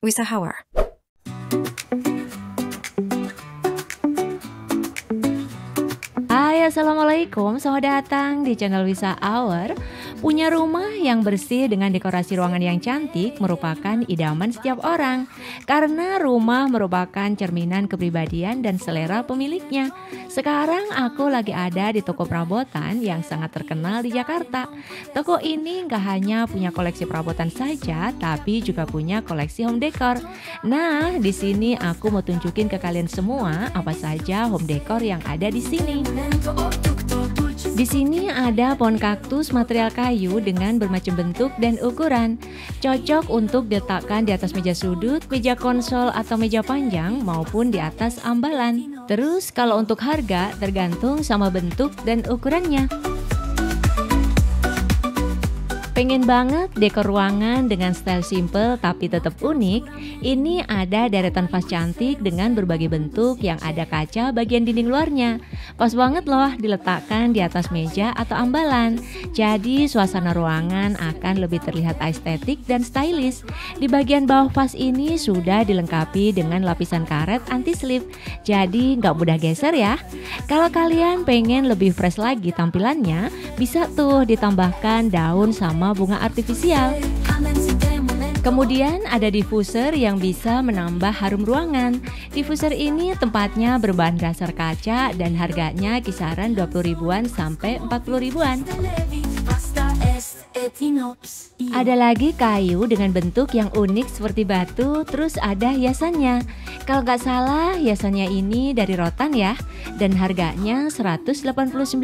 Wisa Hour. Hai, assalamualaikum, selamat datang di channel Wisa Hour. Punya rumah yang bersih dengan dekorasi ruangan yang cantik merupakan idaman setiap orang. Karena rumah merupakan cerminan kepribadian dan selera pemiliknya. Sekarang aku lagi ada di toko perabotan yang sangat terkenal di Jakarta. Toko ini gak hanya punya koleksi perabotan saja, tapi juga punya koleksi home decor. Nah, di sini aku mau tunjukin ke kalian semua apa saja home decor yang ada di sini. Di sini ada pohon kaktus material kayu dengan bermacam bentuk dan ukuran. Cocok untuk diletakkan di atas meja sudut, meja konsol atau meja panjang maupun di atas ambalan. Terus kalau untuk harga tergantung sama bentuk dan ukurannya. Pengen banget dekor ruangan dengan style simple tapi tetap unik? Ini ada deretan vas cantik dengan berbagai bentuk yang ada kaca bagian dinding luarnya. Pas banget loh diletakkan di atas meja atau ambalan. Jadi suasana ruangan akan lebih terlihat estetik dan stylish. Di bagian bawah vas ini sudah dilengkapi dengan lapisan karet anti slip. Jadi nggak mudah geser ya. Kalau kalian pengen lebih fresh lagi tampilannya, bisa tuh ditambahkan daun sama bunga artifisial. Kemudian ada diffuser yang bisa menambah harum ruangan. Diffuser ini tempatnya berbahan dasar kaca dan harganya kisaran 20 ribuan sampai 40 ribuan. Ada lagi kayu dengan bentuk yang unik seperti batu, terus ada hiasannya. Kalau nggak salah hiasannya ini dari rotan ya, dan harganya 189.000.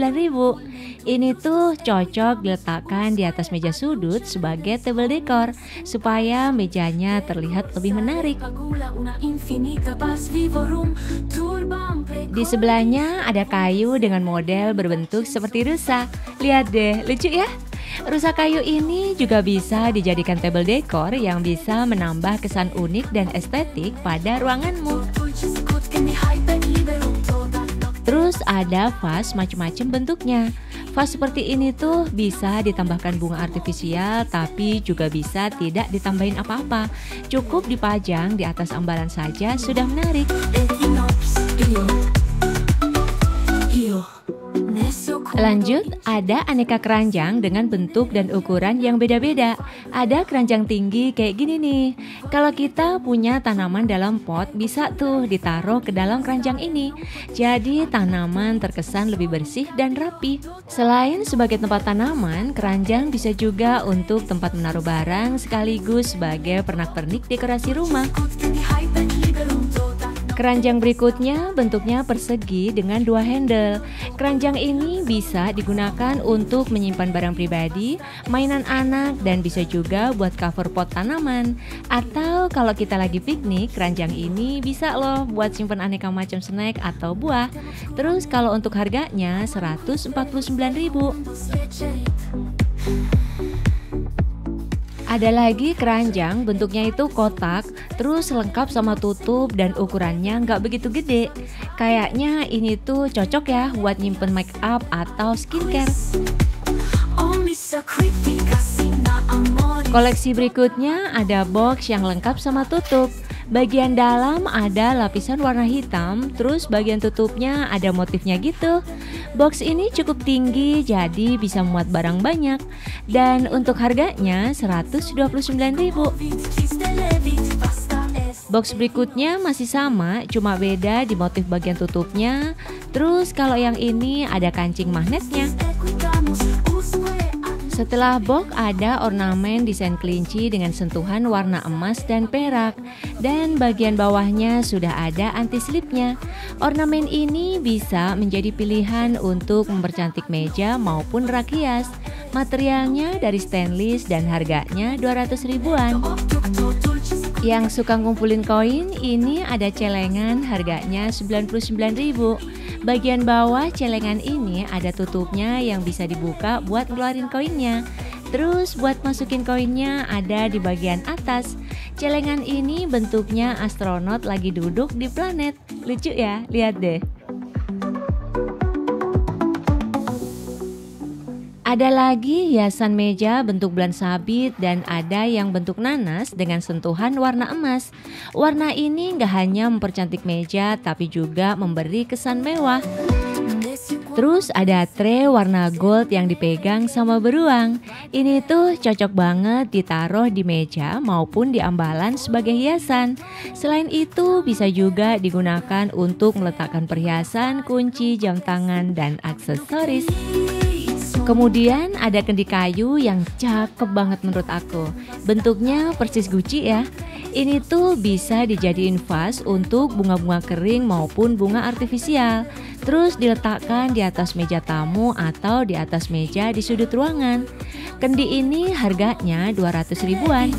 Ini tuh cocok diletakkan di atas meja sudut sebagai table decor supaya mejanya terlihat lebih menarik. Di sebelahnya ada kayu dengan model berbentuk seperti rusa. Lihat deh, lucu ya? Rusa kayu ini juga bisa dijadikan table decor yang bisa menambah kesan unik dan estetik pada ruanganmu. Terus ada vas macam-macam bentuknya. Vas seperti ini tuh bisa ditambahkan bunga artifisial, tapi juga bisa tidak ditambahin apa-apa. Cukup dipajang di atas ambalan saja sudah menarik. Lanjut, ada aneka keranjang dengan bentuk dan ukuran yang beda-beda. Ada keranjang tinggi kayak gini nih. Kalau kita punya tanaman dalam pot, bisa tuh ditaruh ke dalam keranjang ini. Jadi tanaman terkesan lebih bersih dan rapi. Selain sebagai tempat tanaman, keranjang bisa juga untuk tempat menaruh barang sekaligus sebagai pernak-pernik dekorasi rumah. Keranjang berikutnya bentuknya persegi dengan dua handle. Keranjang ini bisa digunakan untuk menyimpan barang pribadi, mainan anak, dan bisa juga buat cover pot tanaman. Atau kalau kita lagi piknik, keranjang ini bisa loh buat simpan aneka macam snack atau buah. Terus kalau untuk harganya 149.000. Ada lagi keranjang bentuknya itu kotak, terus lengkap sama tutup dan ukurannya nggak begitu gede. Kayaknya ini tuh cocok ya buat nyimpen make up atau skincare. Koleksi berikutnya ada box yang lengkap sama tutup. Bagian dalam ada lapisan warna hitam, terus bagian tutupnya ada motifnya gitu. Box ini cukup tinggi jadi bisa muat barang banyak. Dan untuk harganya 129.000. Box berikutnya masih sama, cuma beda di motif bagian tutupnya. Terus kalau yang ini ada kancing magnetnya. Setelah box ada ornamen desain kelinci dengan sentuhan warna emas dan perak. Dan bagian bawahnya sudah ada anti slipnya. Ornamen ini bisa menjadi pilihan untuk mempercantik meja maupun rak hias. Materialnya dari stainless dan harganya 200 ribuan. Yang suka ngumpulin koin, ini ada celengan harganya 99.000. Bagian bawah celengan ini ada tutupnya yang bisa dibuka buat ngeluarin koinnya. Terus buat masukin koinnya ada di bagian atas. Celengan ini bentuknya astronot lagi duduk di planet. Lucu ya, lihat deh. Ada lagi hiasan meja bentuk bulan sabit dan ada yang bentuk nanas dengan sentuhan warna emas. Warna ini nggak hanya mempercantik meja tapi juga memberi kesan mewah. Terus ada tray warna gold yang dipegang sama beruang. Ini tuh cocok banget ditaruh di meja maupun di ambalan sebagai hiasan. Selain itu bisa juga digunakan untuk meletakkan perhiasan, kunci, jam tangan, dan aksesoris. Kemudian ada kendi kayu yang cakep banget menurut aku. Bentuknya persis Gucci ya. Ini tuh bisa dijadiin vas untuk bunga-bunga kering maupun bunga artifisial. Terus diletakkan di atas meja tamu atau di atas meja di sudut ruangan. Kendi ini harganya 200 ribuan.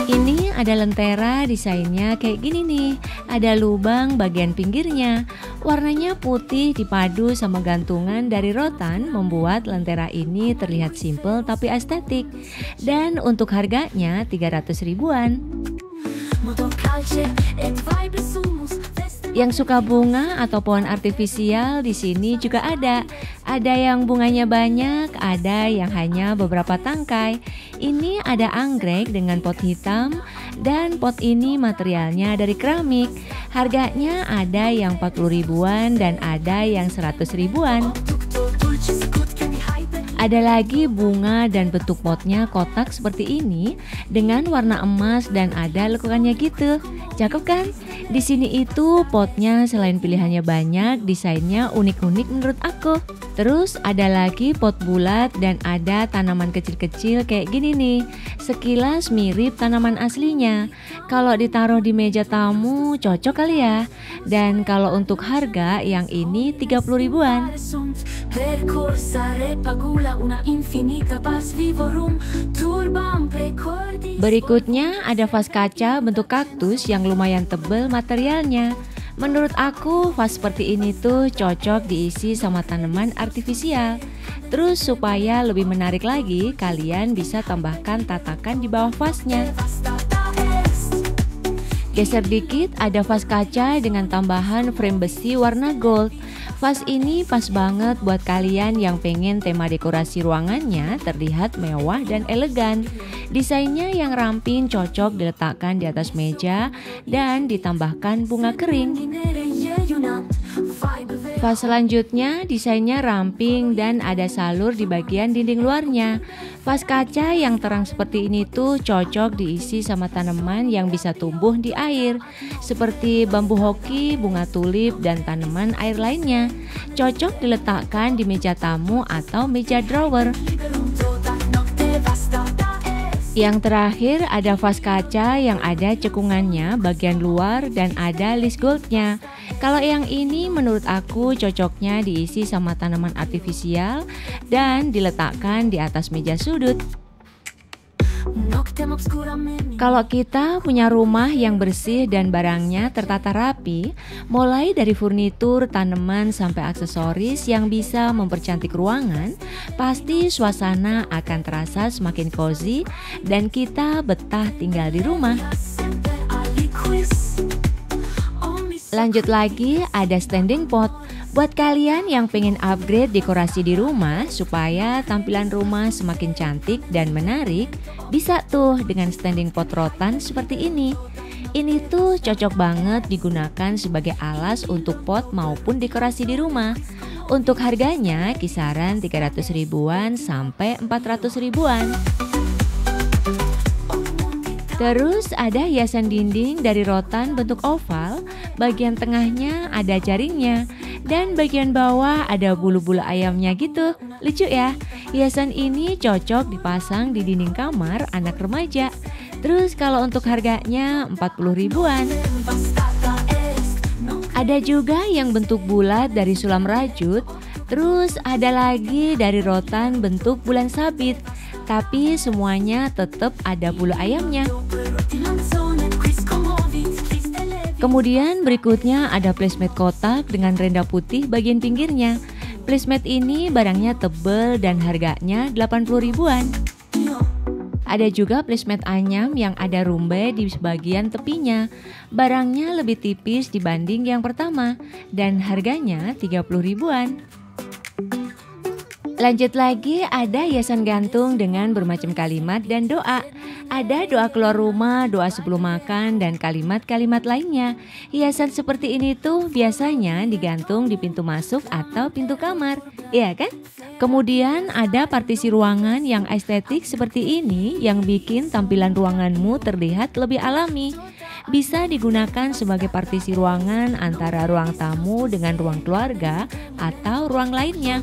Ini ada lentera, desainnya kayak gini nih. Ada lubang bagian pinggirnya. Warnanya putih dipadu sama gantungan dari rotan membuat lentera ini terlihat simpel tapi estetik. Dan untuk harganya 300 ribuan. Yang suka bunga atau pohon artifisial di sini juga ada. Ada yang bunganya banyak, ada yang hanya beberapa tangkai. Ini ada anggrek dengan pot hitam dan pot ini materialnya dari keramik. Harganya ada yang 40 ribuan dan ada yang 100 ribuan. Ada lagi bunga dan bentuk potnya kotak seperti ini dengan warna emas dan ada lekukannya gitu. Cakep kan? Di sini itu potnya selain pilihannya banyak, desainnya unik-unik menurut aku. Terus ada lagi pot bulat dan ada tanaman kecil-kecil kayak gini nih. Sekilas mirip tanaman aslinya. Kalau ditaruh di meja tamu cocok kali ya. Dan kalau untuk harga yang ini 30 ribuan. Berikutnya ada vas kaca bentuk kaktus yang lumayan tebal materialnya. Menurut aku vas seperti ini tuh cocok diisi sama tanaman artifisial. Terus supaya lebih menarik lagi, kalian bisa tambahkan tatakan di bawah vasnya. Geser dikit ada vas kaca dengan tambahan frame besi warna gold. Vas ini pas banget buat kalian yang pengen tema dekorasi ruangannya terlihat mewah dan elegan. Desainnya yang ramping cocok diletakkan di atas meja dan ditambahkan bunga kering. Vas selanjutnya desainnya ramping dan ada salur di bagian dinding luarnya. Vas kaca yang terang seperti ini tuh cocok diisi sama tanaman yang bisa tumbuh di air seperti bambu hoki, bunga tulip, dan tanaman air lainnya. Cocok diletakkan di meja tamu atau meja drawer. Yang terakhir ada vas kaca yang ada cekungannya bagian luar dan ada list goldnya. Kalau yang ini menurut aku cocoknya diisi sama tanaman artifisial dan diletakkan di atas meja sudut. Kalau kita punya rumah yang bersih dan barangnya tertata rapi, mulai dari furnitur, tanaman, sampai aksesoris yang bisa mempercantik ruangan, pasti suasana akan terasa semakin cozy dan kita betah tinggal di rumah. Lanjut lagi ada standing pot. Buat kalian yang pengen upgrade dekorasi di rumah supaya tampilan rumah semakin cantik dan menarik, bisa tuh dengan standing pot rotan seperti ini. Ini tuh cocok banget digunakan sebagai alas untuk pot maupun dekorasi di rumah. Untuk harganya kisaran 300 ribuan sampai 400 ribuan. Terus ada hiasan dinding dari rotan bentuk oval, bagian tengahnya ada jaringnya, dan bagian bawah ada bulu-bulu ayamnya gitu. Lucu ya, hiasan ini cocok dipasang di dinding kamar anak remaja. Terus kalau untuk harganya 40 ribuan. Ada juga yang bentuk bulat dari sulam rajut. Terus ada lagi dari rotan bentuk bulan sabit. Tapi semuanya tetap ada bulu ayamnya. Kemudian berikutnya ada placemat kotak dengan renda putih bagian pinggirnya. Placemat ini barangnya tebal dan harganya 80 ribuan. Ada juga placemat anyam yang ada rumbai di sebagian tepinya. Barangnya lebih tipis dibanding yang pertama dan harganya 30 ribuan. Lanjut lagi, ada hiasan gantung dengan bermacam kalimat dan doa. Ada doa keluar rumah, doa sebelum makan, dan kalimat-kalimat lainnya. Hiasan seperti ini tuh biasanya digantung di pintu masuk atau pintu kamar, iya kan? Kemudian ada partisi ruangan yang estetik seperti ini yang bikin tampilan ruanganmu terlihat lebih alami. Bisa digunakan sebagai partisi ruangan antara ruang tamu dengan ruang keluarga atau ruang lainnya.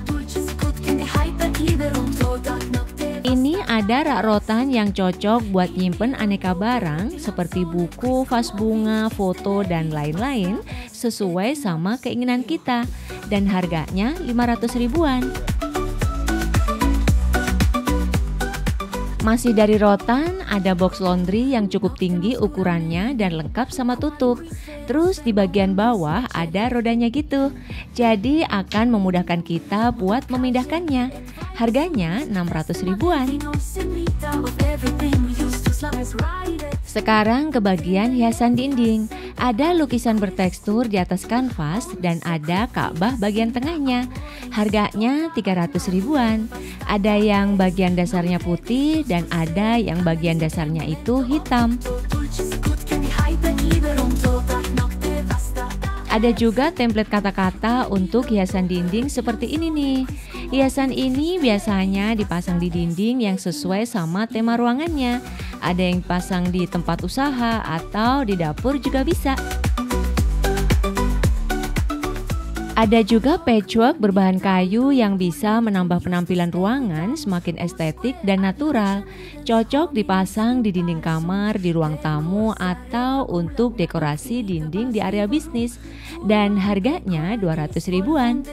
Ini ada rak rotan yang cocok buat nyimpen aneka barang seperti buku, vas bunga, foto, dan lain-lain sesuai sama keinginan kita. Dan harganya 500 ribuan. Masih dari rotan, ada box laundry yang cukup tinggi ukurannya dan lengkap sama tutup. Terus di bagian bawah ada rodanya gitu. Jadi akan memudahkan kita buat memindahkannya. Harganya 600 ribuan. Sekarang ke bagian hiasan dinding. Ada lukisan bertekstur di atas kanvas dan ada Ka'bah bagian tengahnya. Harganya 300 ribuan. Ada yang bagian dasarnya putih dan ada yang bagian dasarnya itu hitam. Ada juga template kata-kata untuk hiasan dinding seperti ini nih. Hiasan ini biasanya dipasang di dinding yang sesuai sama tema ruangannya. Ada yang dipasang di tempat usaha atau di dapur juga bisa. Ada juga patchwork berbahan kayu yang bisa menambah penampilan ruangan semakin estetik dan natural. Cocok dipasang di dinding kamar, di ruang tamu, atau untuk dekorasi dinding di area bisnis. Dan harganya 200 ribuan.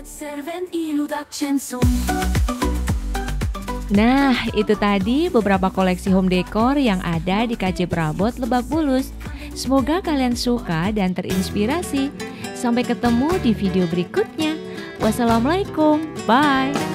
Nah, itu tadi beberapa koleksi home decor yang ada di KJ Prabot Lebak Bulus. Semoga kalian suka dan terinspirasi. Sampai ketemu di video berikutnya. Wassalamualaikum. Bye.